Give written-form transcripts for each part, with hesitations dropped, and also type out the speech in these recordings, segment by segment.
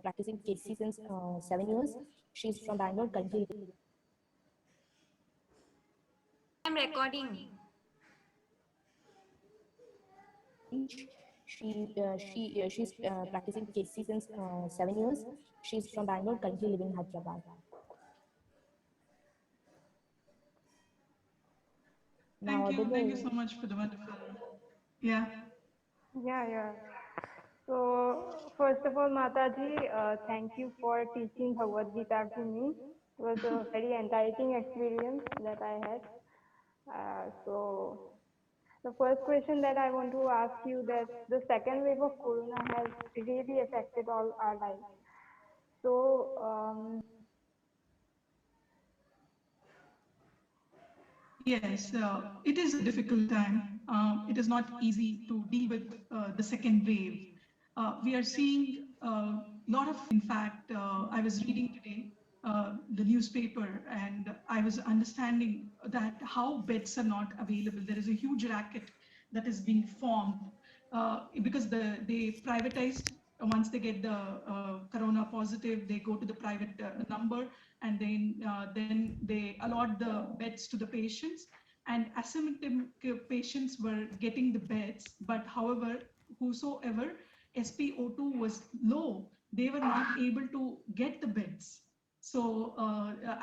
practicing KC since 7 years. She's from Bangalore, currently living. I'm recording. She's practicing KC since 7 years. She's from Bangalore, currently living in Hyderabad. Thank you so much for the wonderful. Yeah. Yeah. So, first of all, Mataji, thank you for teaching Bhagavad Gita to me. It was a very enlightening experience that I had. So, the first question that I want to ask you that the second wave of corona has really affected all our lives. So, Yes, it is a difficult time. It is not easy to deal with the second wave. We are seeing a lot of, in fact, I was reading today the newspaper and I was understanding that how beds are not available. There is a huge racket that is being formed because they privatized. Once they get the corona positive, they go to the private number and then they allot the beds to the patients, and asymptomatic patients were getting the beds, but however, whosoever SpO2 was low, they were not able to get the beds. So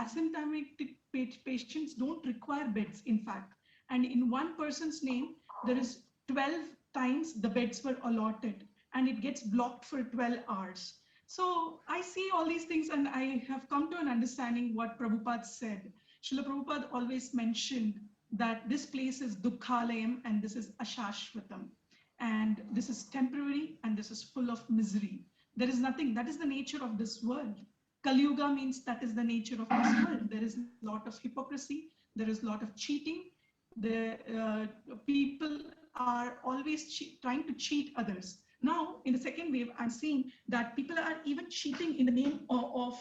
asymptomatic patients don't require beds, in fact, and in one person's name there is 12 times the beds were allotted and it gets blocked for 12 hours. So I see all these things and I have come to an understanding what Prabhupada said. Srila Prabhupada always mentioned that this place is Dukkhalayam and this is Ashashvatam. And this is temporary and this is full of misery. There is nothing, that is the nature of this world. Kali Yuga means that is the nature of this world. There is a lot of hypocrisy, there is a lot of cheating. The people are always trying to cheat others. Now, in the second wave, I'm seeing that people are even cheating in the name of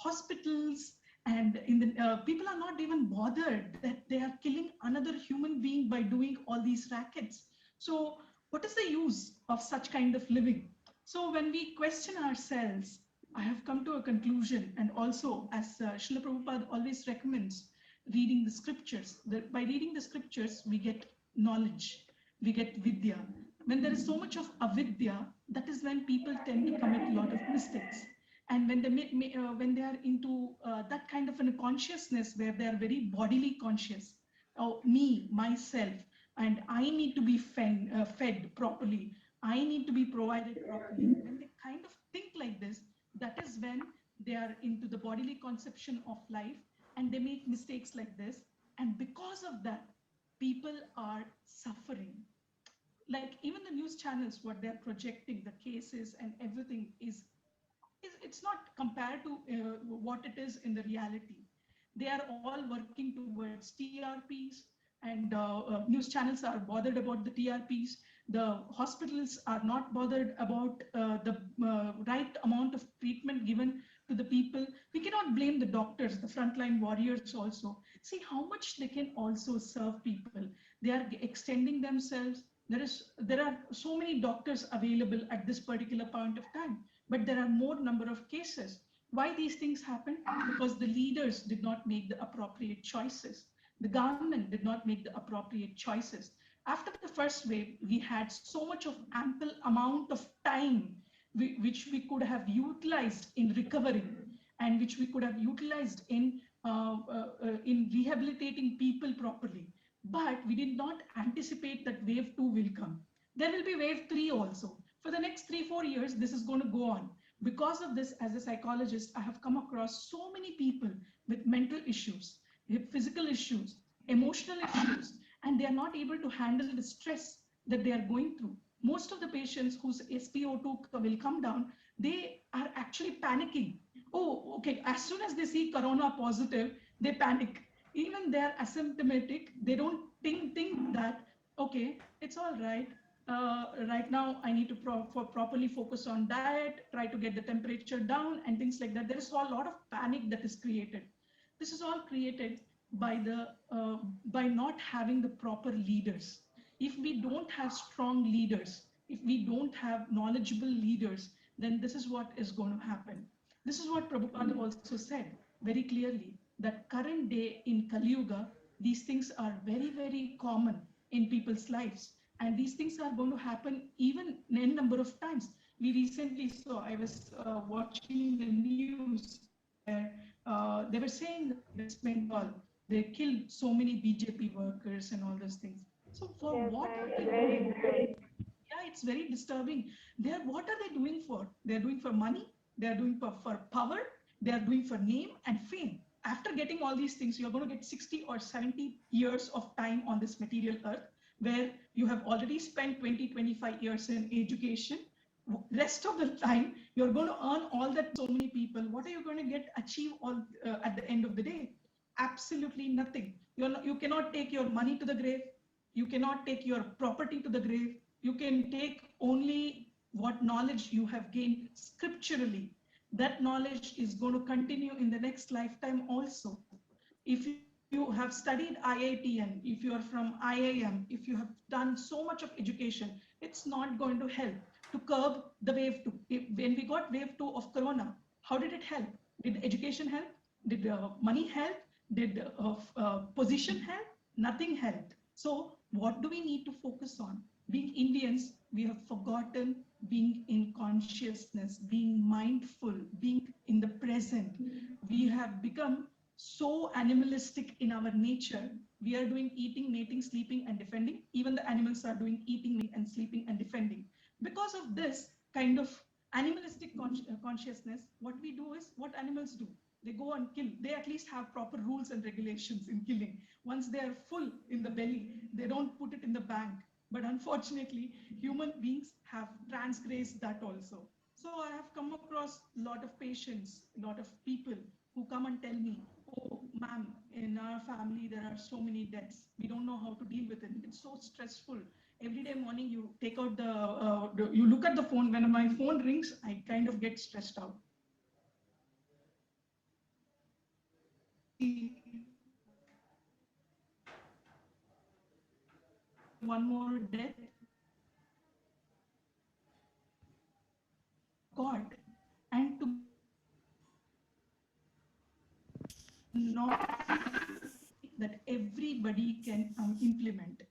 hospitals, and in the people are not even bothered that they are killing another human being by doing all these rackets. So what is the use of such kind of living? So when we question ourselves, I have come to a conclusion, and also as Srila Prabhupada always recommends, reading the scriptures. By reading the scriptures, we get knowledge, we get vidya. When there is so much of avidya, that is when people tend to commit a lot of mistakes. And when they are into that kind of a consciousness where they are very bodily conscious, oh, me, myself, and I need to be fed properly, I need to be provided properly. When they kind of think like this, that is when they are into the bodily conception of life and they make mistakes like this. And because of that, people are suffering. Like even the news channels, what they're projecting, the cases and everything is it's not compared to what it is in the reality. They are all working towards TRPs, and news channels are bothered about the TRPs. The hospitals are not bothered about the right amount of treatment given to the people. We cannot blame the doctors, the frontline warriors also. See how much they can also serve people. They are extending themselves. There are so many doctors available at this particular point of time, but there are more number of cases. Why these things happen? Because the leaders did not make the appropriate choices. The government did not make the appropriate choices. After the first wave, we had so much of ample amount of time which we could have utilized in recovering, and which we could have utilized in rehabilitating people properly. But we did not anticipate that wave 2 will come. There will be wave 3 also. For the next 3-4 years, this is going to go on. Because of this, as a psychologist, I have come across so many people with mental issues, with physical issues, emotional issues, and they are not able to handle the stress that they are going through. Most of the patients whose SpO2 will come down, they are actually panicking. Oh, okay, as soon as they see corona positive, they panic. Even they are asymptomatic, they don't think that, okay, it's all right. Right now, I need to properly focus on diet, try to get the temperature down and things like that. There is a lot of panic that is created. This is all created by not having the proper leaders. If we don't have strong leaders, if we don't have knowledgeable leaders, then this is what is going to happen. This is what Prabhupada also said very clearly, that current day in Kali Yuga, these things are very, very common in people's lives. And these things are going to happen even a number of times. We recently saw, I was watching the news where they were saying West Bengal, they killed so many BJP workers and all those things. So for Yes, what are they very doing? disturbing. Yeah, it's very disturbing. What are they doing for? They're doing for money, they're doing for power, they're doing for name and fame. After getting all these things, you're going to get 60 or 70 years of time on this material earth, where you have already spent 20, 25 years in education. Rest of the time, you're going to earn all that so many people. What are you going to achieve all at the end of the day? Absolutely nothing. You cannot take your money to the grave. You cannot take your property to the grave. You can take only what knowledge you have gained scripturally. That knowledge is going to continue in the next lifetime also. If you have studied IITN, if you are from IIM, if you have done so much of education, it's not going to help to curb the wave 2. When we got wave 2 of Corona, how did it help? Did education help? Did money help? Did position help? Nothing helped. So what do we need to focus on? Being Indians, we have forgotten being in consciousness, being mindful, being in the present. We have become so animalistic in our nature. We are doing eating, mating, sleeping, and defending. Even the animals are doing eating, mating, and sleeping and defending. Because of this kind of animalistic consciousness, what we do is what animals do. They go and kill. They at least have proper rules and regulations in killing. Once they are full in the belly, they don't put it in the bank. But unfortunately, human beings have transgressed that also. So I have come across a lot of patients, a lot of people who come and tell me, oh, ma'am, in our family, there are so many deaths. We don't know how to deal with it. It's so stressful. Every day morning, you take out you look at the phone. When my phone rings, I kind of get stressed out. One more death. God, and to not that everybody can implement.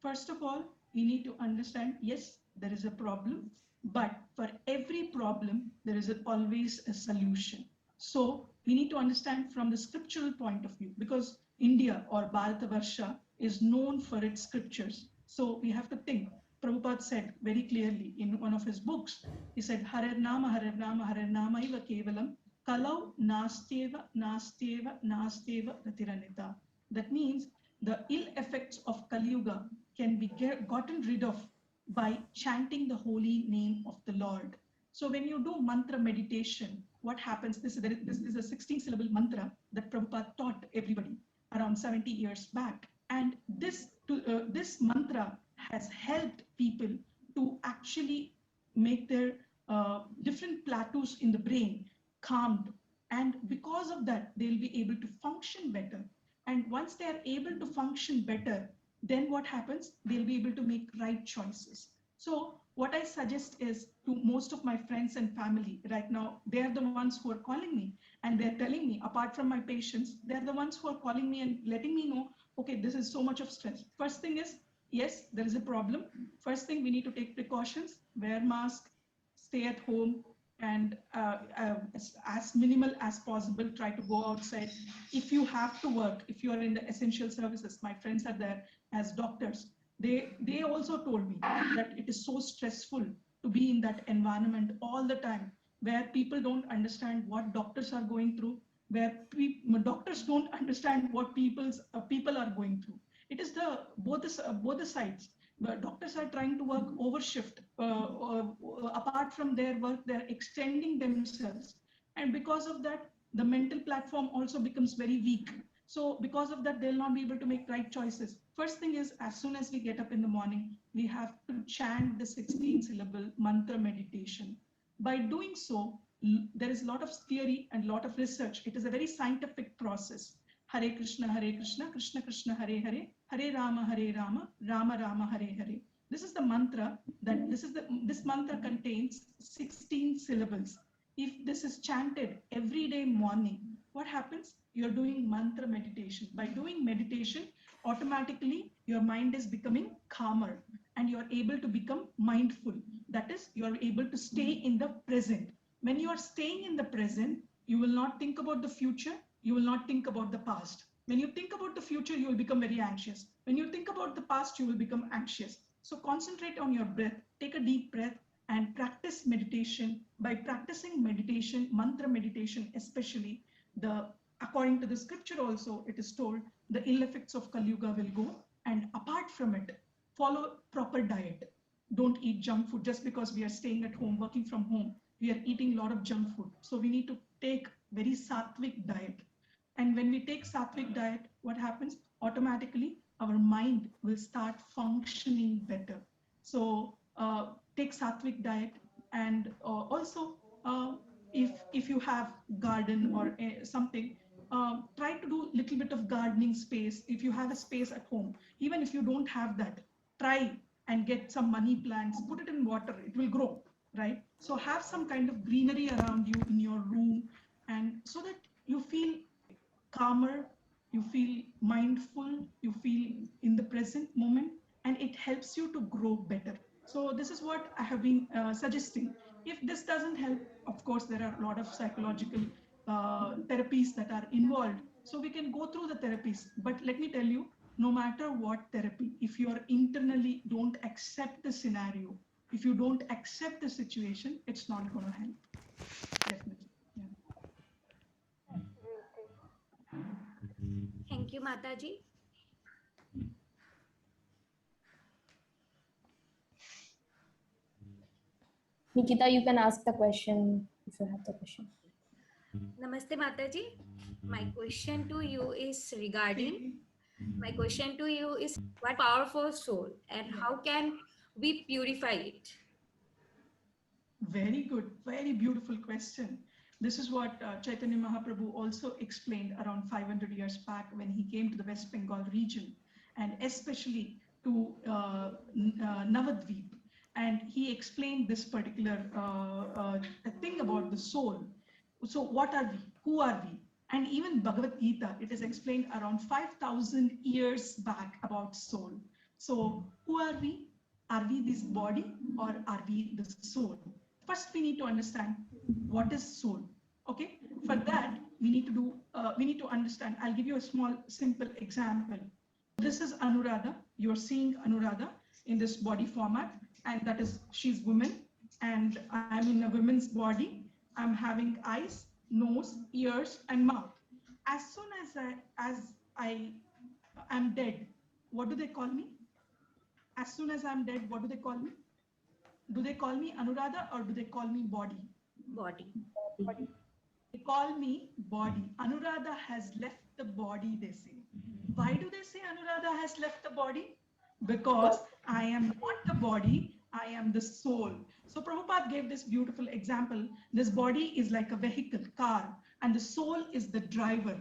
First of all, we need to understand, yes, there is a problem, but for every problem, there is always a solution. So we need to understand from the scriptural point of view, because India or Bharatavarsha is known for its scriptures. So we have to think. Prabhupada said very clearly in one of his books, he said, Harer Nama, Iva Kevalam, Kalau Nasteva, Nasteva, Nasteva Ratiranita. That means the ill effects of Kali Yuga can be gotten rid of by chanting the holy name of the Lord. So when you do mantra meditation, what happens? This is a 16-syllable mantra that Prabhupada taught everybody around 70 years back. And this mantra has helped people to actually make their different plateaus in the brain calmed. And because of that, they'll be able to function better. And once they are able to function better, then what happens? They'll be able to make right choices. So what I suggest is to most of my friends and family right now, they're the ones who are calling me and they're telling me, apart from my patients, they're the ones who are calling me and letting me know, okay, this is so much of stress. First thing is, yes, there is a problem. First thing, we need to take precautions, wear mask, stay at home, and as minimal as possible, try to go outside. If you have to work, if you are in the essential services, my friends are there as doctors. They also told me that it is so stressful to be in that environment all the time, where people don't understand what doctors are going through, where doctors don't understand what people are going through. It is both the sides. But doctors are trying to work overshift. Apart from their work, they're extending themselves. And because of that, the mental platform also becomes very weak. So because of that, they'll not be able to make right choices. First thing is, as soon as we get up in the morning, we have to chant the 16-syllable mantra meditation. By doing so, there is a lot of theory and a lot of research. It is a very scientific process. Hare Krishna, Krishna Krishna, Hare Hare, Hare Rama, Rama Rama, Hare Hare. This is the mantra this mantra contains 16 syllables. If this is chanted every day morning, what happens? You're doing mantra meditation. By doing meditation, automatically your mind is becoming calmer and you're able to become mindful. That is, you're able to stay in the present. When you are staying in the present, you will not think about the future, you will not think about the past. When you think about the future, you will become very anxious. When you think about the past, you will become anxious. So concentrate on your breath, take a deep breath and practice meditation. By practicing meditation, mantra meditation especially, according to the scripture also, it is told the ill effects of Kali Yuga will go. And apart from it, follow proper diet. Don't eat junk food just because we are staying at home, working from home. We are eating a lot of junk food. So we need to take very sattvic diet. And when we take sattvic diet, what happens? Automatically, our mind will start functioning better. So take sattvic diet, and also if you have garden or something, try to do little bit of gardening space. If you have a space at home, even if you don't have that, try and get some money plants, put it in water, it will grow, right? So have some kind of greenery around you in your room, and so that you feel calmer, you feel mindful, you feel in the present moment, and it helps you to grow better. So this is what I have been suggesting. If this doesn't help, of course, there are a lot of psychological therapies that are involved. So we can go through the therapies. But let me tell you, no matter what therapy, if you are internally don't accept the scenario, if you don't accept the situation, it's not going to help. Definitely. Thank you, Mataji. Nikita, you can ask the question if you have the question. Namaste, Mataji. My question to you is regarding, what powerful soul and how can we purify it? Very good, very beautiful question. This is what Chaitanya Mahaprabhu also explained around 500 years back when he came to the West Bengal region, and especially to Navadvip. And he explained this particular thing about the soul. So what are we? Who are we? And even Bhagavad Gita, it is explained around 5,000 years back about soul. So who are we? Are we this body or are we the soul? First, we need to understand what is soul. Okay. For that, we need to understand. I'll give you a small, simple example. This is Anuradha. You're seeing Anuradha in this body format, and that is, she's woman, and I'm in a woman's body. I'm having eyes, nose, ears, and mouth. As soon as I am dead, what do they call me? As soon as I'm dead, what do they call me? Do they call me Anuradha or do they call me body? Body. They call me body. Anuradha has left the body, they say. Why do they say Anuradha has left the body? Because I am not the body, I am the soul. So Prabhupada gave this beautiful example. This body is like a vehicle, car, and the soul is the driver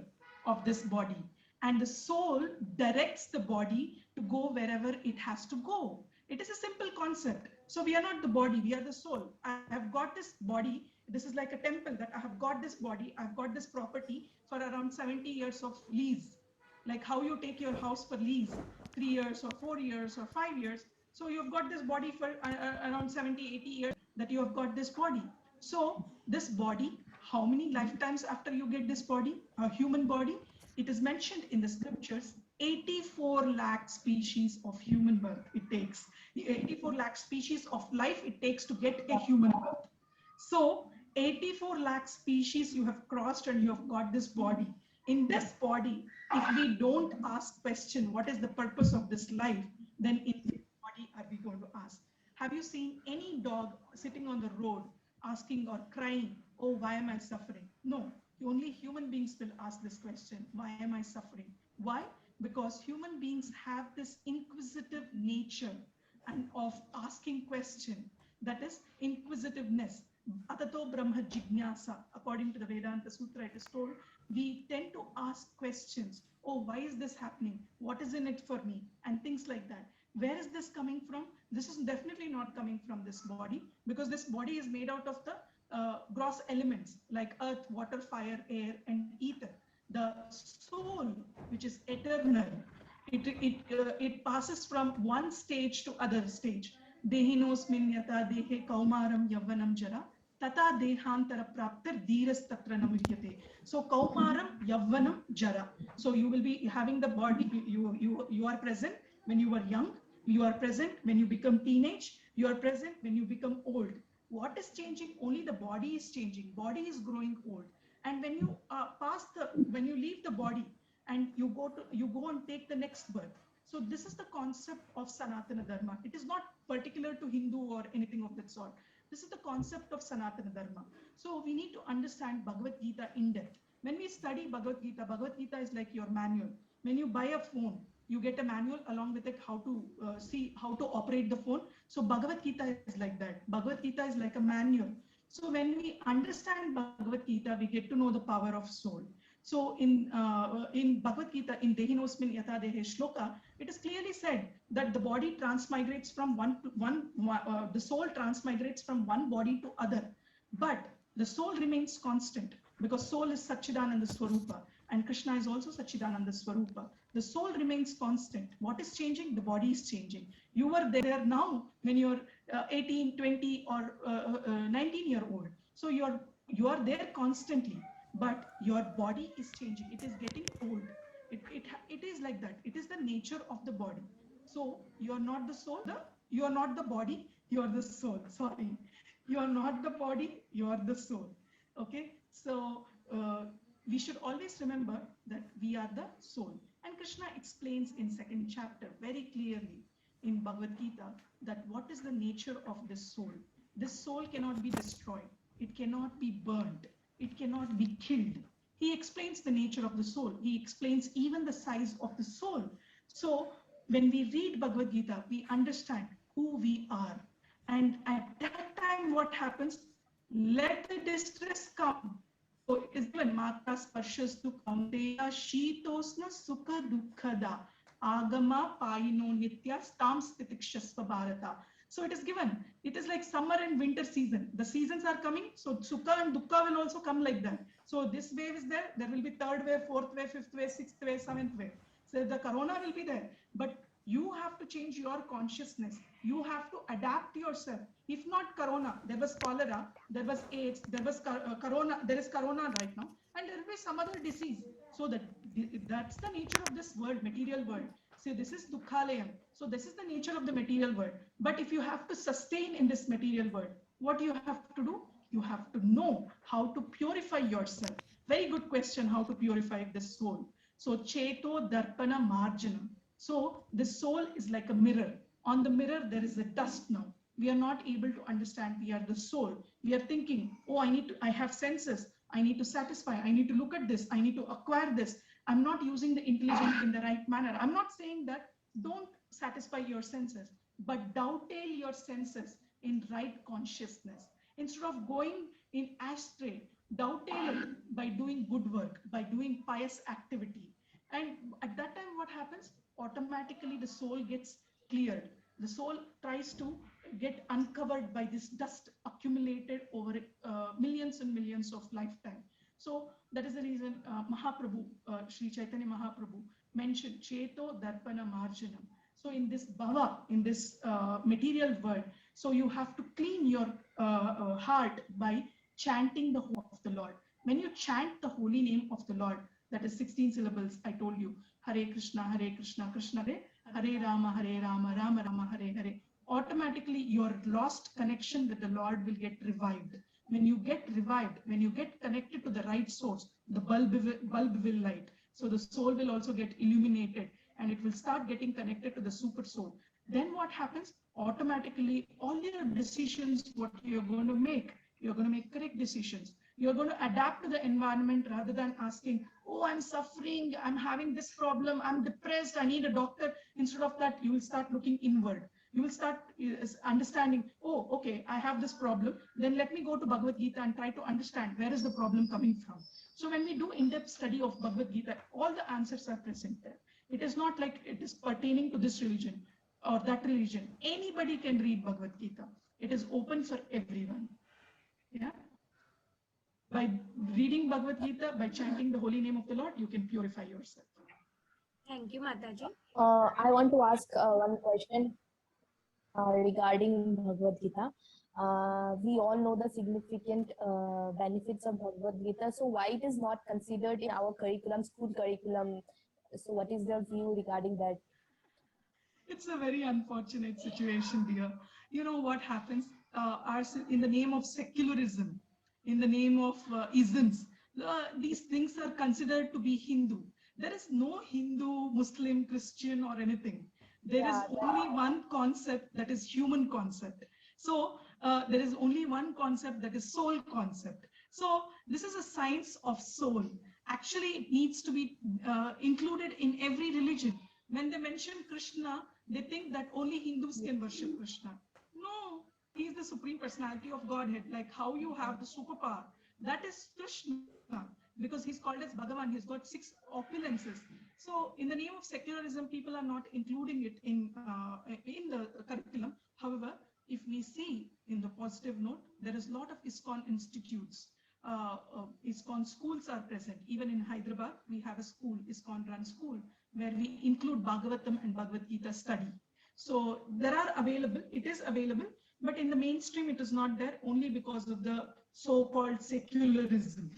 of this body. And the soul directs the body to go wherever it has to go. It is a simple concept. So we are not the body, we are the soul. I have got this body. This is like a temple that I have got this body. I've got this property for around 70 years of lease. Like how you take your house for lease, 3 years or 4 years or 5 years. So you've got this body for around 70, 80 years that you have got this body. So this body, how many lifetimes after you get this body, a human body? It is mentioned in the scriptures, 84 lakh species of human birth it takes. 84 lakh species of life it takes to get a human birth. So 84 lakh species you have crossed and you have got this body. In this body, if we don't ask question, what is the purpose of this life, then in which body are we going to ask? Have you seen any dog sitting on the road asking or crying, oh, why am I suffering? No, only human beings will ask this question, why am I suffering? Why? Because human beings have this inquisitive nature and of asking question, that is inquisitiveness. Atato Brahma Jignasa, according to the Vedanta Sutra, it is told, we tend to ask questions. Oh, why is this happening? What is in it for me? And things like that. Where is this coming from? This is definitely not coming from this body, because this body is made out of the gross elements like earth, water, fire, air, and ether. The soul, which is eternal, it passes from one stage to other stage. Dehinosmin yata dehe kaumaram yavvanam jara tata dehantara praptar dhiras tatra namuhyate. So kaumaram yavvanam jara. So you will be having the body, you are present when you are young, you are present when you become teenage, you are present when you become old. What is changing? Only the body is changing. Body is growing old. And when you when you leave the body and you go and take the next birth. So this is the concept of Sanatana Dharma. It is not particular to Hindu or anything of that sort. This is the concept of Sanatana Dharma. So we need to understand Bhagavad Gita in depth. When we study Bhagavad Gita is like your manual. When you buy a phone, you get a manual along with it how to see how to operate the phone. So Bhagavad Gita is like that. Bhagavad Gita is like a manual. So when we understand Bhagavad Gita, we get to know the power of soul. So in Bhagavad Gita, in Dehinosmin Yata Dehe Shloka, it is clearly said that the body transmigrates from the soul transmigrates from one body to other, but the soul remains constant, because soul is Satchidananda Swarupa and Krishna is also Satchidananda Swarupa. The soul remains constant. What is changing? The body is changing. You were there now when you're 18, 20 or 19-year-old. So you are there constantly, but your body is changing. It is getting old. It is like that. It is the nature of the body. So you are not the soul. You are not the body. You are the soul. Sorry. You are not the body. You are the soul. Okay. So we should always remember that we are the soul. And Krishna explains in second chapter very clearly in Bhagavad Gita that what is the nature of this soul. This soul cannot be destroyed. It cannot be burned. It cannot be killed. He explains the nature of the soul. He explains even the size of the soul. So when we read Bhagavad Gita, we understand who we are. And at that time, what happens? Let the distress come. So it is given Mata Sparshas tu Kaunteya Shitosna Sukha Dukkada Agama Payino Nitya Stam Stitikshasva Bharata. So it is given. It is like summer and winter season. The seasons are coming. So Sukha and Dukkha will also come like that. So this wave is there. There will be third wave, fourth wave, fifth wave, sixth wave, seventh wave. So the corona will be there. But you have to change your consciousness. You have to adapt yourself. If not corona, there was cholera, there was AIDS, there was corona, there is corona right now, and there will be some other disease. So that's the nature of this world, material world. So this is Dukkhalayam. So this is the nature of the material world. But if you have to sustain in this material world, what do you have to do? You have to know how to purify yourself. Very good question, how to purify the soul. So Cheto Darpana Marjanam. So the soul is like a mirror. On the mirror, there is a dust now. We are not able to understand we are the soul. We are thinking, oh, I have senses. I need to satisfy. I need to look at this. I need to acquire this. I'm not using the intelligence in the right manner. I'm not saying that don't satisfy your senses, but dovetail your senses in right consciousness. Instead of going in astray, dovetail it by doing good work, by doing pious activity. And at that time, what happens? Automatically, the soul gets cleared. The soul tries to get uncovered by this dust accumulated over millions and millions of lifetime. So that is the reason Mahaprabhu, Sri Chaitanya Mahaprabhu mentioned Cheto Darpana Marjanam. So in this bhava, in this material world, so you have to clean your heart by chanting the name of the Lord. When you chant the holy name of the Lord, that is 16 syllables, I told you, Hare Krishna, Krishna Hare, Hare Rama, Rama Rama, Hare Hare. Automatically, your lost connection with the Lord will get revived. When you get revived, when you get connected to the right source, the bulb will light. So the soul will also get illuminated and it will start getting connected to the super soul. Then what happens? Automatically, all your decisions, what you're going to make correct decisions. You're going to adapt to the environment rather than asking, oh, I'm suffering, I'm having this problem, I'm depressed, I need a doctor. Instead of that, you will start looking inward. You will start understanding, oh, okay, I have this problem. Then let me go to Bhagavad Gita and try to understand where is the problem coming from. So when we do in-depth study of Bhagavad Gita, all the answers are present there. It is not like it is pertaining to this religion. or that religion, anybody can read Bhagavad Gita. It is open for everyone. Yeah. By reading Bhagavad Gita, by chanting the holy name of the Lord, you can purify yourself. Thank you, Mataji. I want to ask one question regarding Bhagavad Gita. We all know the significant benefits of Bhagavad Gita. So why it is not considered in our curriculum, school curriculum? So what is your view regarding that? It's a very unfortunate situation, dear. You know what happens? In the name of secularism, in the name of isms, these things are considered to be Hindu. There is no Hindu, Muslim, Christian, or anything. There is only one concept, that is human concept. So there is only one concept, that is soul concept. So this is a science of soul. Actually, it needs to be included in every religion. When they mention Krishna, they think that only Hindus can worship Krishna. No, he is the supreme personality of Godhead. Like how you have the superpower, that is Krishna, because he's called as Bhagavan. He's got 6 opulences. So in the name of secularism, people are not including it in the curriculum. However, if we see in the positive note, there is a lot of ISKCON institutes. ISKCON schools are present. Even in Hyderabad, we have a school, ISKCON run school, where we include Bhagavatam and Bhagavad Gita study. So there are available, it is available, but in the mainstream, it is not there only because of the so-called secularism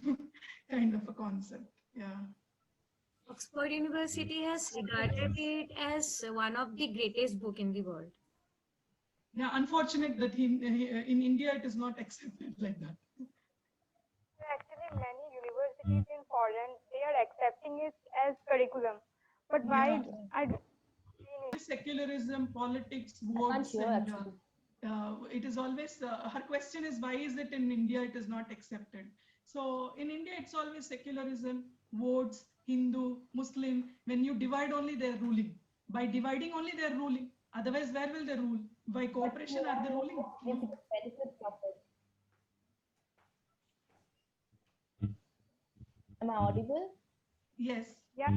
kind of a concept. Yeah. Oxford University has regarded it as one of the greatest book in the world. Yeah, unfortunate that in India, it is not accepted like that. Actually, many universities in foreign, they are accepting it as curriculum. But why? Yeah. I don't Secularism, politics, I can't votes, hear and actually. it is always, her question is, why is it in India it is not accepted? So in India, it's always secularism, votes, Hindu, Muslim. When you divide only, they're ruling. By dividing only, they're ruling. Otherwise, where will they rule? By cooperation, are they ruling? No. Benefits of it. Am I audible? Yes. yeah.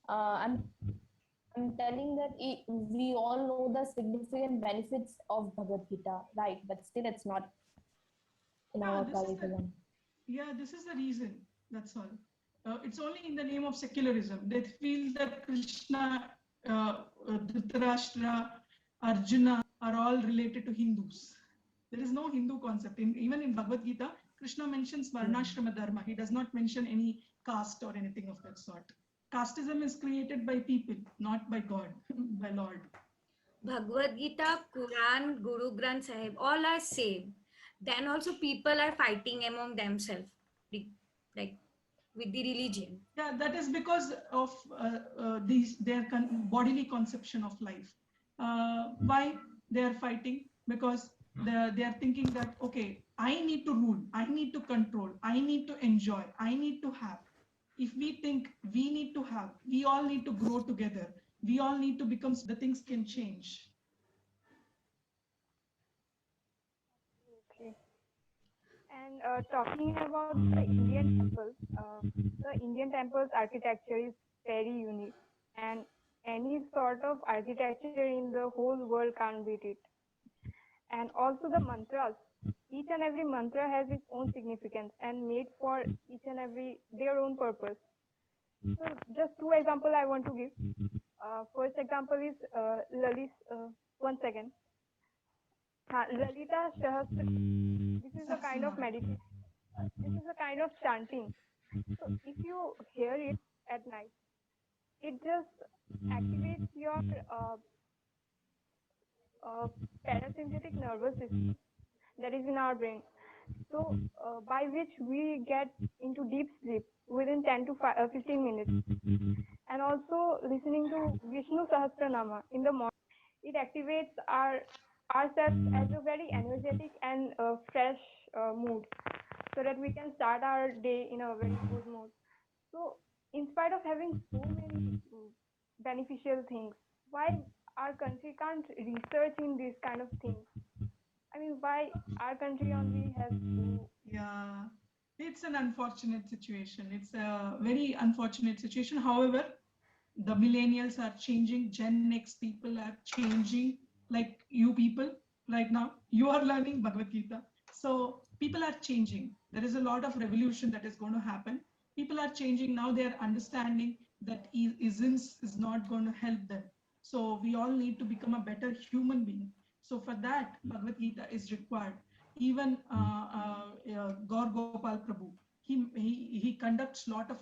I'm telling that we all know the significant benefits of Bhagavad Gita, right? But still, it's not in Yeah, our this is the, curriculum. yeah, this is the reason. That's all. It's only in the name of secularism. They feel that Krishna, Dhritarashtra, Arjuna are all related to Hindus. There is no Hindu concept. Even in Bhagavad Gita, Krishna mentions Varnashrama Dharma. He does not mention any caste or anything of that sort. Casteism is created by people, not by God, by Lord. Bhagavad Gita, Quran, Guru Granth Sahib, all are same. Then also people are fighting among themselves, like with the religion. Yeah, that is because of their bodily conception of life. Why they are fighting? Because they are thinking that, okay, I need to rule, I need to control, I need to enjoy, I need to have. If we think we need to have, we all need to grow together, we all need to become, the things can change. Okay. And talking about the Indian temples architecture is very unique, and any sort of architecture in the whole world can't beat it. And also the mantras. Each and every mantra has its own significance and made for each and every their own purpose. So just 2 examples I want to give. First example is Lalit. One second. Lalita Sahasra. This is a kind of meditation. This is a kind of chanting. So if you hear it at night, it just activates your parasympathetic nervous system that is in our brain. So by which we get into deep sleep within 10 to 15 minutes. And also listening to Vishnu Sahasranama in the morning, it activates ourselves as a very energetic and fresh mood, so that we can start our day in a very good mood. So in spite of having so many beneficial things, why our country can't research in these kind of things? I mean, why our country only has to... Yeah, it's an unfortunate situation. It's a very unfortunate situation. However, the millennials are changing, Gen X people are changing, like you people right now, you are learning Bhagavad Gita. So people are changing. There is a lot of revolution that is going to happen. People are changing now. They are understanding that isms is not going to help them. So we all need to become a better human being. So for that, Bhagavad Gita is required. Even Gaur Gopal Prabhu, he conducts lot of